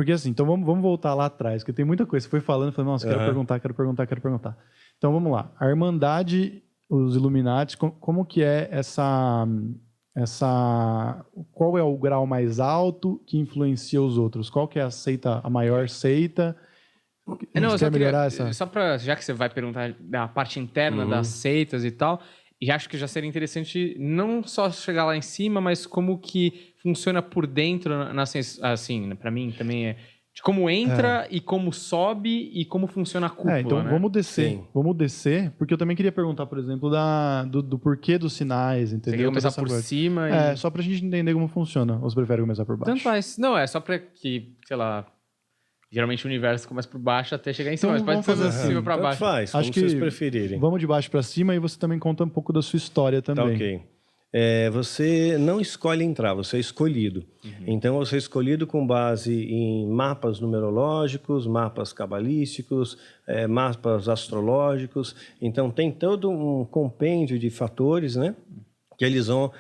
Porque assim, então vamos voltar lá atrás, porque tem muita coisa. Você foi falando, falando, nossa, quero perguntar. Então vamos lá. A Irmandade, os Illuminati, como que é qual é o grau mais alto que influencia os outros? Qual que é a maior seita? Não, Você quer melhorar essa? só para já que você vai perguntar da parte interna das seitas e tal, e acho que já seria interessante não só chegar lá em cima, mas como que funciona por dentro na ciência, assim, para mim também é de como entra e como sobe e como funciona a cúpula, Então né? vamos descer, porque eu também queria perguntar, por exemplo, do porquê dos sinais, Você entendeu? quer começar por cima e... Só pra gente entender como funciona. Ou você prefere começar por baixo? Tanto faz. Não, é só para que, sei lá, geralmente o universo começa por baixo até chegar em cima, Então, mas pode vamos ser fazer de cima para Tanto baixo. faz, como vocês preferirem. Vamos de baixo para cima e você também conta um pouco da sua história também. Tá ok. Você não escolhe entrar, você é escolhido. Então, você é escolhido com base em mapas numerológicos, mapas cabalísticos, mapas astrológicos. Então, tem todo um compêndio de fatores, né? Que eles vão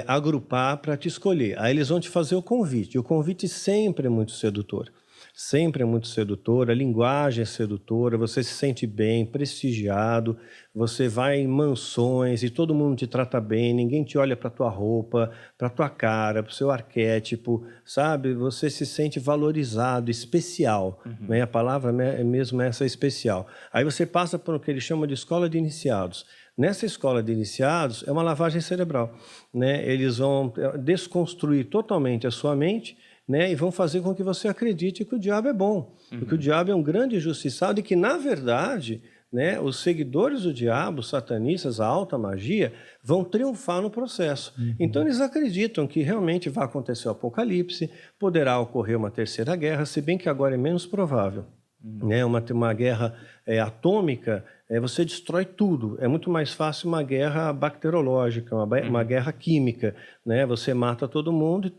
agrupar para te escolher. Aí eles vão te fazer o convite. O convite sempre é muito sedutor. Sempre é muito sedutor, a linguagem é sedutora, você se sente bem, prestigiado, você vai em mansões e todo mundo te trata bem, ninguém te olha para a tua roupa, para a tua cara, para o seu arquétipo, sabe? Você se sente valorizado, especial, né? A palavra é mesmo essa, especial. Aí você passa por o que eles chamam de escola de iniciados. Nessa escola de iniciados é uma lavagem cerebral, né? Eles vão desconstruir totalmente a sua mente, né, e vão fazer com que você acredite que o diabo é bom, que o diabo é um grande injustiçado e que, na verdade, né, os seguidores do diabo, satanistas, a alta magia, vão triunfar no processo. Então, eles acreditam que realmente vai acontecer o apocalipse, poderá ocorrer uma terceira guerra, se bem que agora é menos provável. Né, uma guerra atômica, você destrói tudo. É muito mais fácil uma guerra bacteriológica, uma guerra química, né? Você mata todo mundo e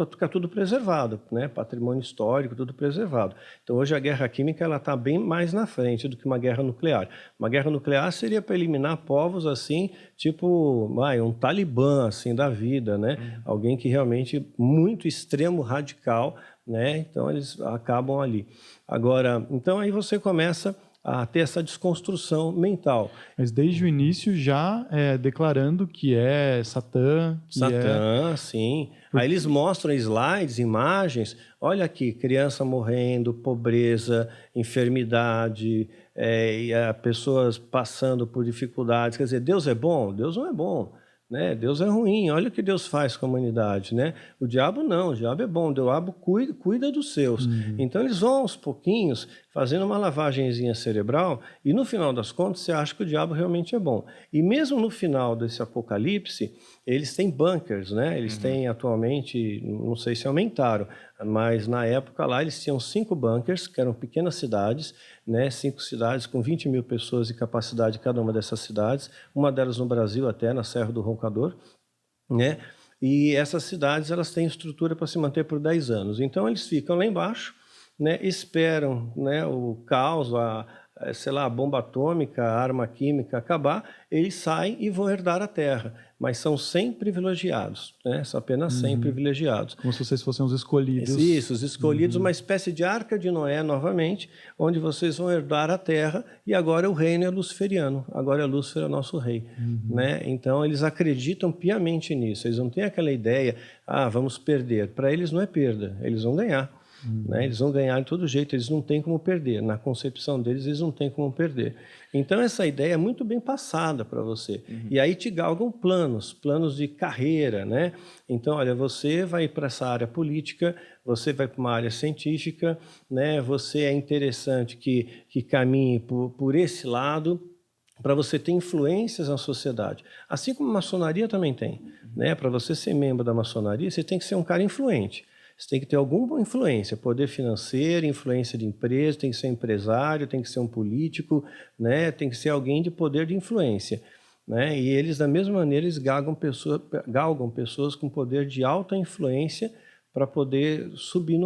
fica tudo preservado, né? Patrimônio histórico, tudo preservado. Então, hoje a guerra química está bem mais na frente do que uma guerra nuclear. Uma guerra nuclear seria para eliminar povos assim, tipo um talibã assim, da vida, né? Alguém que realmente muito extremo, radical, né? Então, eles acabam ali. Agora, então aí você começa a ter essa desconstrução mental. Mas desde o início já declarando que é Satã. Sim. Aí eles mostram slides, imagens. Olha aqui, criança morrendo, pobreza, enfermidade, pessoas passando por dificuldades. Quer dizer, Deus é bom? Deus não é bom. Né? Deus é ruim, olha o que Deus faz com a humanidade, né? O diabo não, o diabo é bom, o diabo cuida dos seus. Então eles vão aos pouquinhos fazendo uma lavagenzinha cerebral e no final das contas você acha que o diabo realmente é bom. E mesmo no final desse apocalipse, eles têm bunkers, né? Eles têm atualmente, não sei se aumentaram, mas na época lá eles tinham 5 bunkers, que eram pequenas cidades, né? 5 cidades com 20 mil pessoas de capacidade cada uma dessas cidades, uma delas no Brasil até, na Serra do Roncador, né? E essas cidades elas têm estrutura para se manter por 10 anos. Então eles ficam lá embaixo, né? Esperam, né, o caos, a bomba atômica, a arma química acabar, eles saem e vão herdar a Terra. Mas são 100 privilegiados, né? São apenas 100 privilegiados. Como se vocês fossem os escolhidos. Isso, os escolhidos, uma espécie de arca de Noé novamente, onde vocês vão herdar a terra e agora o reino é luciferiano, agora Lúcifer é nosso rei. Né? Então eles acreditam piamente nisso, eles não têm aquela ideia, vamos perder. Para eles não é perda, eles vão ganhar. Né? Eles vão ganhar de todo jeito, eles não têm como perder. Na concepção deles, eles não têm como perder. Então, essa ideia é muito bem passada para você. E aí te galgam planos de carreira. Né? Então, olha, você vai para essa área política, você vai para uma área científica, né? Você é interessante que caminhe por esse lado, para você ter influências na sociedade. Assim como a maçonaria também tem. Né? Para você ser membro da maçonaria, você tem que ser um cara influente. Você tem que ter alguma influência, poder financeiro, influência de empresa, tem que ser empresário, tem que ser um político, né? Tem que ser alguém de poder de influência. Né? E eles, da mesma maneira, eles galgam pessoas com poder de alta influência para poder subir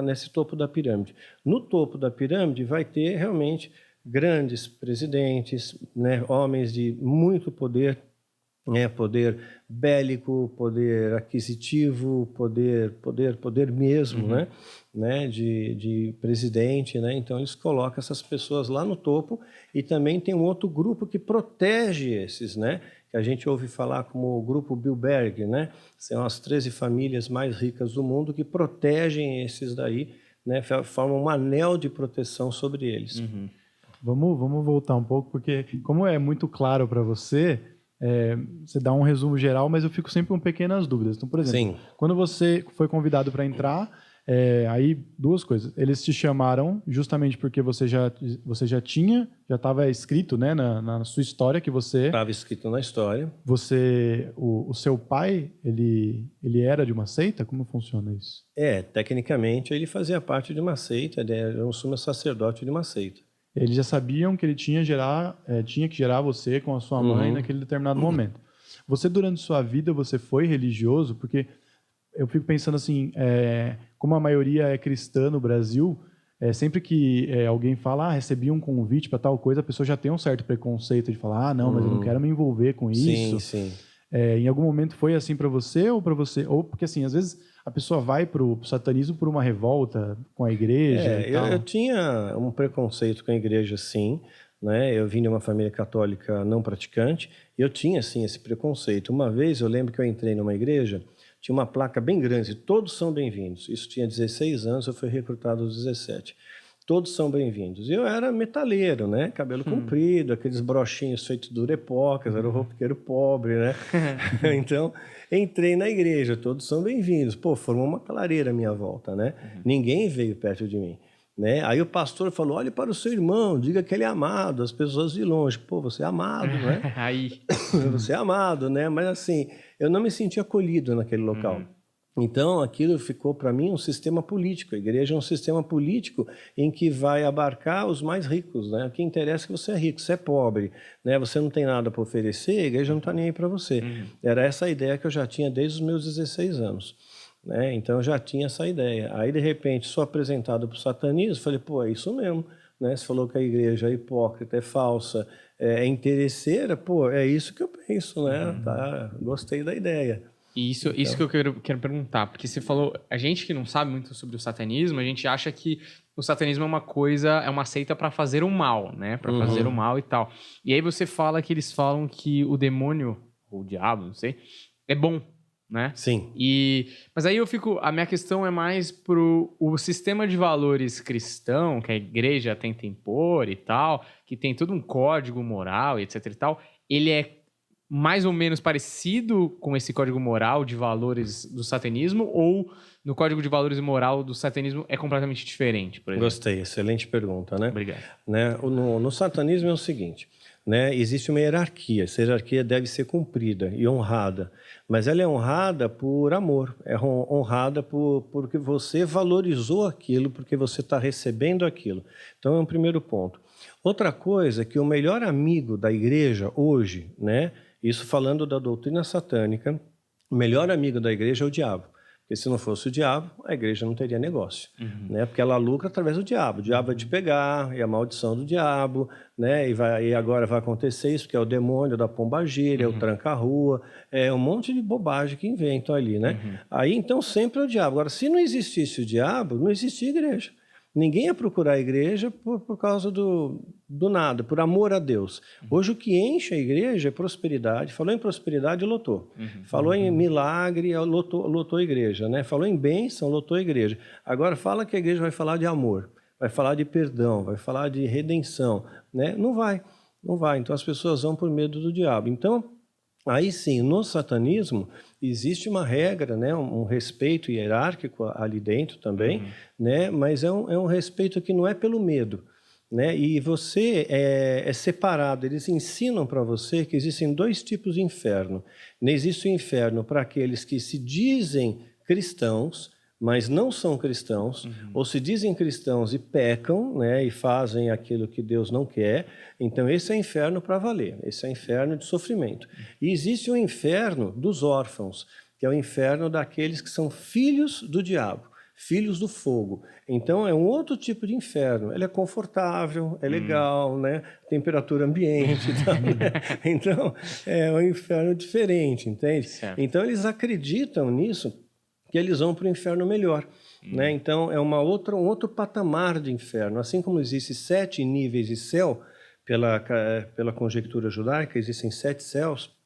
nesse topo da pirâmide. No topo da pirâmide vai ter realmente grandes presidentes, né? Homens de muito poder poder bélico, poder aquisitivo, poder mesmo, de presidente, né? Então eles colocam essas pessoas lá no topo e também tem um outro grupo que protege esses, né? Que a gente ouve falar como o grupo Bilderberg, né? São as 13 famílias mais ricas do mundo que protegem esses daí, né? Formam um anel de proteção sobre eles. Vamos voltar um pouco, porque como é muito claro para você, você dá um resumo geral, mas eu fico sempre com pequenas dúvidas. Então, por exemplo, quando você foi convidado para entrar, aí duas coisas. Eles te chamaram justamente porque você já estava escrito, né, na sua história que você... Estava escrito na história. O seu pai, ele era de uma seita? Como funciona isso? Tecnicamente ele fazia parte de uma seita, ele era um sumo sacerdote de uma seita. Eles já sabiam que ele tinha que gerar você com a sua mãe naquele determinado momento. Você, durante sua vida, você foi religioso? Porque eu fico pensando assim, como a maioria é cristã no Brasil, sempre que alguém fala, recebi um convite para tal coisa, a pessoa já tem um certo preconceito de falar, não, mas eu não quero me envolver com isso. Sim. Em algum momento foi assim para você? Ou porque assim, às vezes a pessoa vai para o satanismo por uma revolta com a igreja e tal. Eu tinha um preconceito com a igreja, sim, né? Eu vim de uma família católica não praticante e eu tinha, sim, esse preconceito. Uma vez eu lembro que eu entrei numa igreja, tinha uma placa bem grande, todos são bem-vindos. Isso tinha 16 anos, eu fui recrutado aos 17. Todos são bem-vindos. Eu era metaleiro, né? Cabelo comprido, aqueles brochinhos feitos de urepocas, era o roqueiro pobre, né? Então, entrei na igreja, todos são bem-vindos. Pô, formou uma clareira à minha volta, né? Ninguém veio perto de mim, né? Aí o pastor falou, olhe para o seu irmão, diga que ele é amado. As pessoas de longe, pô, você é amado, né? Você é amado, né? Mas assim, eu não me senti acolhido naquele local. Então, aquilo ficou para mim um sistema político. A igreja é um sistema político em que vai abarcar os mais ricos, né? O que interessa é que você é rico, você é pobre, né? Você não tem nada para oferecer, a igreja não está nem aí para você. Era essa a ideia que eu já tinha desde os meus 16 anos. Né? Então, eu já tinha essa ideia. Aí, de repente, sou apresentado para o satanismo, falei, pô, é isso mesmo. Né? Você falou que a igreja é hipócrita, é falsa, é interesseira, pô, é isso que eu penso, né? Tá, gostei da ideia. Isso que eu quero perguntar, porque você falou, a gente que não sabe muito sobre o satanismo, a gente acha que o satanismo é uma coisa, é uma seita para fazer o mal, né? Para fazer o mal e tal. E aí você fala que eles falam que o demônio, ou o diabo, não sei, é bom, né? Sim. Mas aí a minha questão é mais o sistema de valores cristão, que a igreja tenta impor e tal, que tem todo um código moral e etc e tal, ele é mais ou menos parecido com esse código moral de valores do satanismo, ou no código de valores moral do satanismo é completamente diferente, por exemplo? Gostei, excelente pergunta, né? Obrigado. Né? No satanismo é o seguinte, né? Existe uma hierarquia, essa hierarquia deve ser cumprida e honrada, mas ela é honrada por amor, é honrada porque você valorizou aquilo, porque você está recebendo aquilo. Então é um primeiro ponto. Outra coisa é que o melhor amigo da igreja hoje, né? Isso falando da doutrina satânica, o melhor amigo da igreja é o diabo. Porque se não fosse o diabo, a igreja não teria negócio. Né? Porque ela lucra através do diabo. O diabo vai te pegar, é a maldição do diabo, né? E agora vai acontecer isso, que é o demônio da pombagira, é o tranca-rua, é um monte de bobagem que inventam ali, né? Aí, então, sempre é o diabo. Agora, se não existisse o diabo, não existia igreja. Ninguém ia procurar a igreja por causa do nada, por amor a Deus. Hoje o que enche a igreja é prosperidade. Falou em prosperidade, lotou. Falou em milagre, lotou a igreja. Né? Falou em bênção, lotou a igreja. Agora fala que a igreja vai falar de amor, vai falar de perdão, vai falar de redenção. Né? Não vai. Então as pessoas vão por medo do diabo. Então, aí sim, no satanismo existe uma regra, né, um respeito hierárquico ali dentro também, né, mas é um respeito que não é pelo medo, né, e você é separado. Eles ensinam para você que existem dois tipos de inferno. Existe o inferno para aqueles que se dizem cristãos, mas não são cristãos, ou se dizem cristãos e pecam, né, e fazem aquilo que Deus não quer. Então esse é inferno para valer, esse é inferno de sofrimento. E existe o inferno dos órfãos, que é o inferno daqueles que são filhos do diabo. filhos do fogo. Então é um outro tipo de inferno. Ele é confortável, é legal, né? Temperatura ambiente e tal, né? Então é um inferno diferente, entende? Certo. Então eles acreditam nisso, que eles vão para o inferno melhor. Né? Então é um outro patamar de inferno. Assim como existem 7 níveis de céu, pela conjectura judaica, existem 7 céus,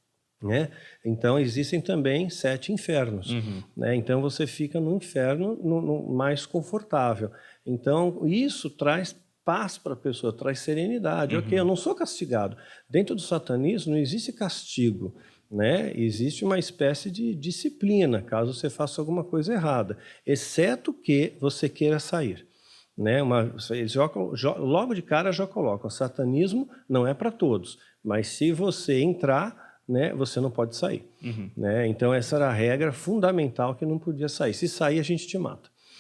né? Então existem também 7 infernos. Né? Então você fica no inferno no mais confortável. Então isso traz paz para a pessoa, traz serenidade. Ok, eu não sou castigado. Dentro do satanismo não existe castigo. Né? Existe uma espécie de disciplina, caso você faça alguma coisa errada, exceto que você queira sair. Né? Logo de cara já colocam, o satanismo não é para todos, mas se você entrar, né, você não pode sair. Né? Então essa era a regra fundamental, que não podia sair. Se sair, a gente te mata.